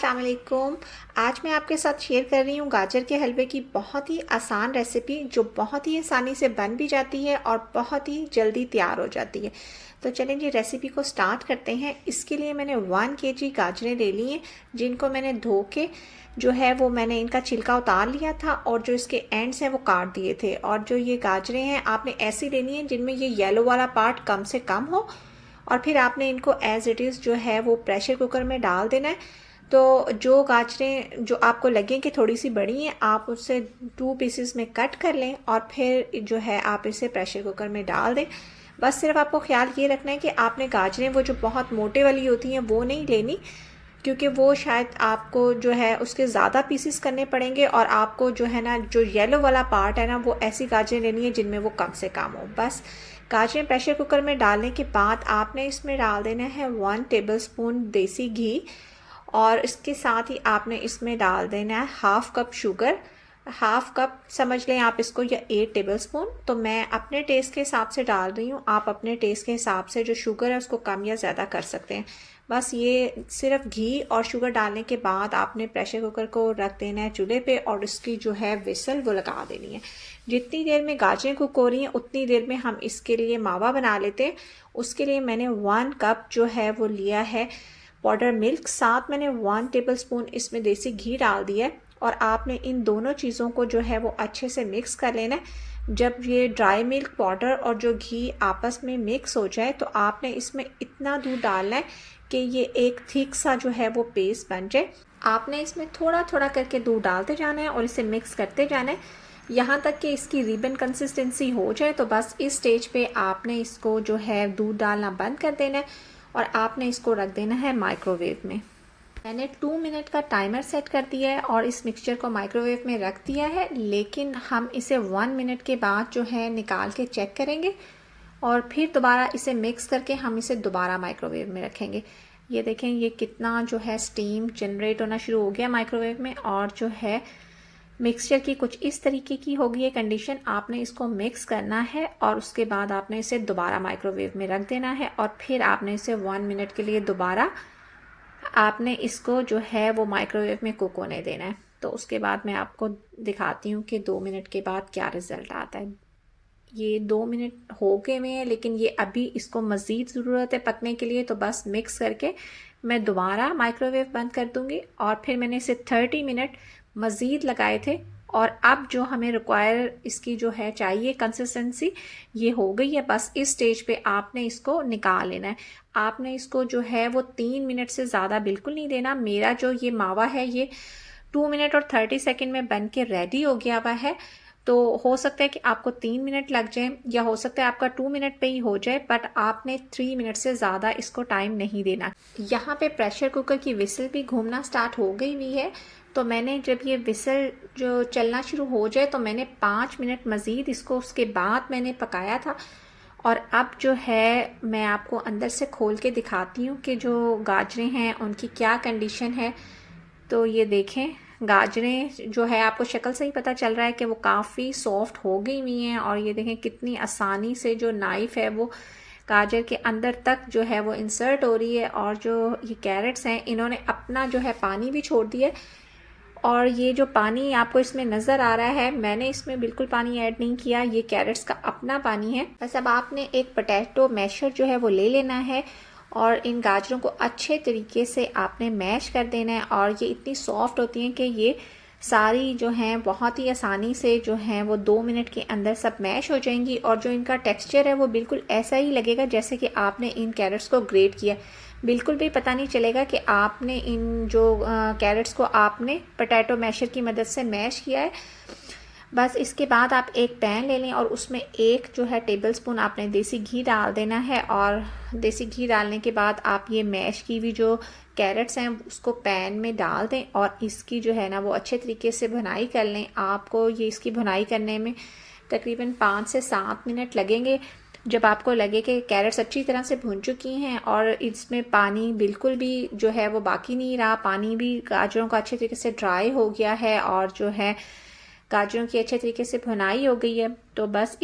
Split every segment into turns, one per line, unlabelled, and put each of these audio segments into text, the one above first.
अस्सलाम वालेकुम। आज मैं आपके साथ शेयर कर रही हूँ गाजर के हलवे की बहुत ही आसान रेसिपी जो बहुत ही आसानी से बन भी जाती है और बहुत ही जल्दी तैयार हो जाती है। तो चलें जी रेसिपी को स्टार्ट करते हैं। इसके लिए मैंने 1 केजी गाजरें ले ली हैं जिनको मैंने धो के जो है वो मैंने इनका छिलका उतार लिया था और जो इसके एंड्स हैं वो काट दिए थे। और जो ये गाजरें हैं आपने ऐसी लेनी है जिनमें ये येलो वाला पार्ट कम से कम हो और फिर आपने इनको एज़ इट इज़ जो है वो प्रेशर कुकर में डाल देना है। तो जो गाजरें जो आपको लगें कि थोड़ी सी बड़ी हैं आप उससे 2 पीसेस में कट कर लें और फिर जो है आप इसे प्रेशर कुकर में डाल दें। बस सिर्फ आपको ख्याल ये रखना है कि आपने गाजरें वो जो बहुत मोटे वाली होती हैं वो नहीं लेनी, क्योंकि वो शायद आपको जो है उसके ज़्यादा पीसेस करने पड़ेंगे और आपको जो है ना जो येलो वाला पार्ट है ना वो ऐसी गाजरें लेनी है जिनमें वो कम से कम हो। बस गाजरें प्रेशर कुकर में डालने के बाद आपने इसमें डाल देना है 1 टेबलस्पून देसी घी और इसके साथ ही आपने इसमें डाल देना है half cup sugar. Half cup समझ लें आप इसको या 8 टेबलस्पून। तो मैं अपने टेस्ट के हिसाब से डाल रही हूँ, आप अपने टेस्ट के हिसाब से जो शुगर है उसको कम या ज़्यादा कर सकते हैं। बस ये सिर्फ घी और शुगर डालने के बाद आपने प्रेशर कुकर को रख देना है चूल्हे पे और इसकी जो है विसल वो लगा देनी है। जितनी देर में गाजरें कुक हो रही हैं उतनी देर में हम इसके लिए मावा बना लेते हैं। उसके लिए मैंने 1 कप जो है वो लिया है पाउडर मिल्क, साथ मैंने 1 टेबलस्पून इसमें देसी घी डाल दिया है और आपने इन दोनों चीज़ों को जो है वो अच्छे से मिक्स कर लेना है। जब ये ड्राई मिल्क पाउडर और जो घी आपस में मिक्स हो जाए तो आपने इसमें इतना दूध डालना है कि ये एक थिक सा जो है वो पेस्ट बन जाए। आपने इसमें थोड़ा थोड़ा करके दूध डालते जाना है और इसे मिक्स करते जाना है यहाँ तक कि इसकी रिबन कंसिस्टेंसी हो जाए। तो बस इस स्टेज पे आपने इसको जो है दूध डालना बंद कर देना है और आपने इसको रख देना है माइक्रोवेव में। मैंने 2 मिनट का टाइमर सेट कर दिया है और इस मिक्सचर को माइक्रोवेव में रख दिया है, लेकिन हम इसे 1 मिनट के बाद जो है निकाल के चेक करेंगे और फिर दोबारा इसे मिक्स करके हम इसे दोबारा माइक्रोवेव में रखेंगे। ये देखें ये कितना जो है स्टीम जनरेट होना शुरू हो गया माइक्रोवेव में और जो है मिक्सचर की कुछ इस तरीके की होगी ये कंडीशन। आपने इसको मिक्स करना है और उसके बाद आपने इसे दोबारा माइक्रोवेव में रख देना है और फिर आपने इसे 1 मिनट के लिए दोबारा आपने इसको जो है वो माइक्रोवेव में कुक होने देना है। तो उसके बाद मैं आपको दिखाती हूँ कि 2 मिनट के बाद क्या रिज़ल्ट आता है। ये 2 मिनट हो गए हुए हैं लेकिन ये अभी इसको मज़ीद ज़रूरत है पकने के लिए। तो बस मिक्स करके मैं दोबारा माइक्रोवेव बंद कर दूँगी और फिर मैंने इसे 30 मिनट मज़ीद लगाए थे और अब जो हमें रिक्वायर इसकी जो है चाहिए कंसिस्टेंसी ये हो गई है। बस इस स्टेज पे आपने इसको निकाल लेना है। आपने इसको जो है वो 3 मिनट से ज़्यादा बिल्कुल नहीं देना। मेरा जो ये मावा है ये 2 मिनट और 30 सेकेंड में बन के रेडी हो गया हुआ है। तो हो सकता है कि आपको 3 मिनट लग जाए या हो सकता है आपका 2 मिनट पे ही हो जाए, बट आपने 3 मिनट से ज़्यादा इसको टाइम नहीं देना। यहाँ पे प्रेशर कुकर की विसल भी घूमना स्टार्ट हो गई हुई है। तो मैंने जब ये विसल जो चलना शुरू हो जाए तो मैंने 5 मिनट मज़ीद इसको उसके बाद मैंने पकाया था। और अब जो है मैं आपको अंदर से खोल के दिखाती हूँ कि जो गाजरें हैं उनकी क्या कंडीशन है। तो ये देखें गाजरें जो है आपको शक्ल से ही पता चल रहा है कि वो काफ़ी सॉफ्ट हो गई हुई हैं और ये देखें कितनी आसानी से जो नाइफ़ है वो गाजर के अंदर तक जो है वो इंसर्ट हो रही है। और जो ये कैरेट्स हैं इन्होंने अपना जो है पानी भी छोड़ दिया है और ये जो पानी आपको इसमें नज़र आ रहा है मैंने इसमें बिल्कुल पानी ऐड नहीं किया, ये कैरेट्स का अपना पानी है। बस अब आपने एक पोटैटो मैशर जो है वो ले लेना है और इन गाजरों को अच्छे तरीके से आपने मैश कर देना है। और ये इतनी सॉफ्ट होती हैं कि ये सारी जो हैं बहुत ही आसानी से जो हैं वो 2 मिनट के अंदर सब मैश हो जाएंगी और जो इनका टेक्सचर है वो बिल्कुल ऐसा ही लगेगा जैसे कि आपने इन कैरेट्स को ग्रेट किया। बिल्कुल भी पता नहीं चलेगा कि आपने इन जो कैरेट्स को आपने पोटैटो मैशर की मदद से मैश किया है। बस इसके बाद आप एक पैन ले लें और उसमें 1 जो है टेबलस्पून आपने देसी घी डाल देना है और देसी घी डालने के बाद आप ये मैश की हुई जो कैरेट्स हैं उसको पैन में डाल दें और इसकी जो है ना वो अच्छे तरीके से भुनाई कर लें। आपको ये इसकी भुनाई करने में तकरीबन 5 से 7 मिनट लगेंगे। जब आपको लगे कि कैरेट्स अच्छी तरह से भुन चुकी हैं और इसमें पानी बिल्कुल भी जो है वो बाकी नहीं रहा, पानी भी गाजरों का अच्छे तरीके से ड्राई हो गया है और जो है गाजरों की अच्छे तरीके से भुनाई हो गई है, तो बस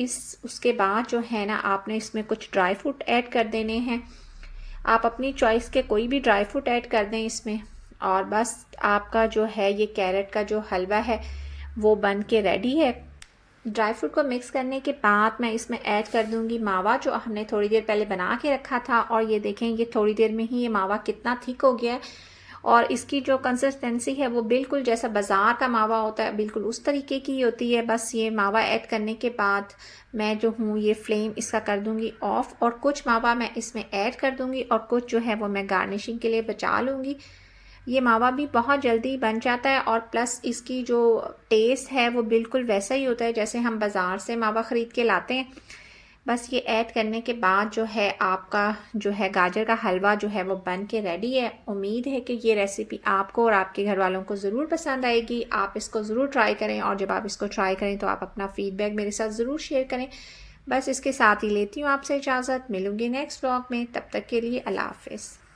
उसके बाद जो है ना आपने इसमें कुछ ड्राई फ्रूट ऐड कर देने हैं। आप अपनी चॉइस के कोई भी ड्राई फ्रूट ऐड कर दें इसमें और बस आपका जो है ये कैरेट का जो हलवा है वो बन के रेडी है। ड्राई फ्रूट को मिक्स करने के बाद मैं इसमें ऐड कर दूंगी मावा जो हमने थोड़ी देर पहले बना के रखा था। और ये देखें ये थोड़ी देर में ही ये मावा कितना थिक हो गया है और इसकी जो कंसिस्टेंसी है वो बिल्कुल जैसा बाज़ार का मावा होता है बिल्कुल उस तरीके की होती है। बस ये मावा ऐड करने के बाद मैं जो हूँ ये फ्लेम इसका कर दूंगी ऑफ और कुछ मावा मैं इसमें ऐड कर दूंगी और कुछ जो है वो मैं गार्निशिंग के लिए बचा लूँगी। ये मावा भी बहुत जल्दी बन जाता है और प्लस इसकी जो टेस्ट है वो बिल्कुल वैसा ही होता है जैसे हम बाज़ार से मावा ख़रीद के लाते हैं। बस ये ऐड करने के बाद जो है आपका जो है गाजर का हलवा जो है वो बन के रेडी है। उम्मीद है कि ये रेसिपी आपको और आपके घर वालों को ज़रूर पसंद आएगी। आप इसको ज़रूर ट्राई करें और जब आप इसको ट्राई करें तो आप अपना फ़ीडबैक मेरे साथ ज़रूर शेयर करें। बस इसके साथ ही लेती हूँ आपसे इजाज़त, मिलूँगी नेक्स्ट व्लॉग में। तब तक के लिए अल्लाह हाफ़िज़।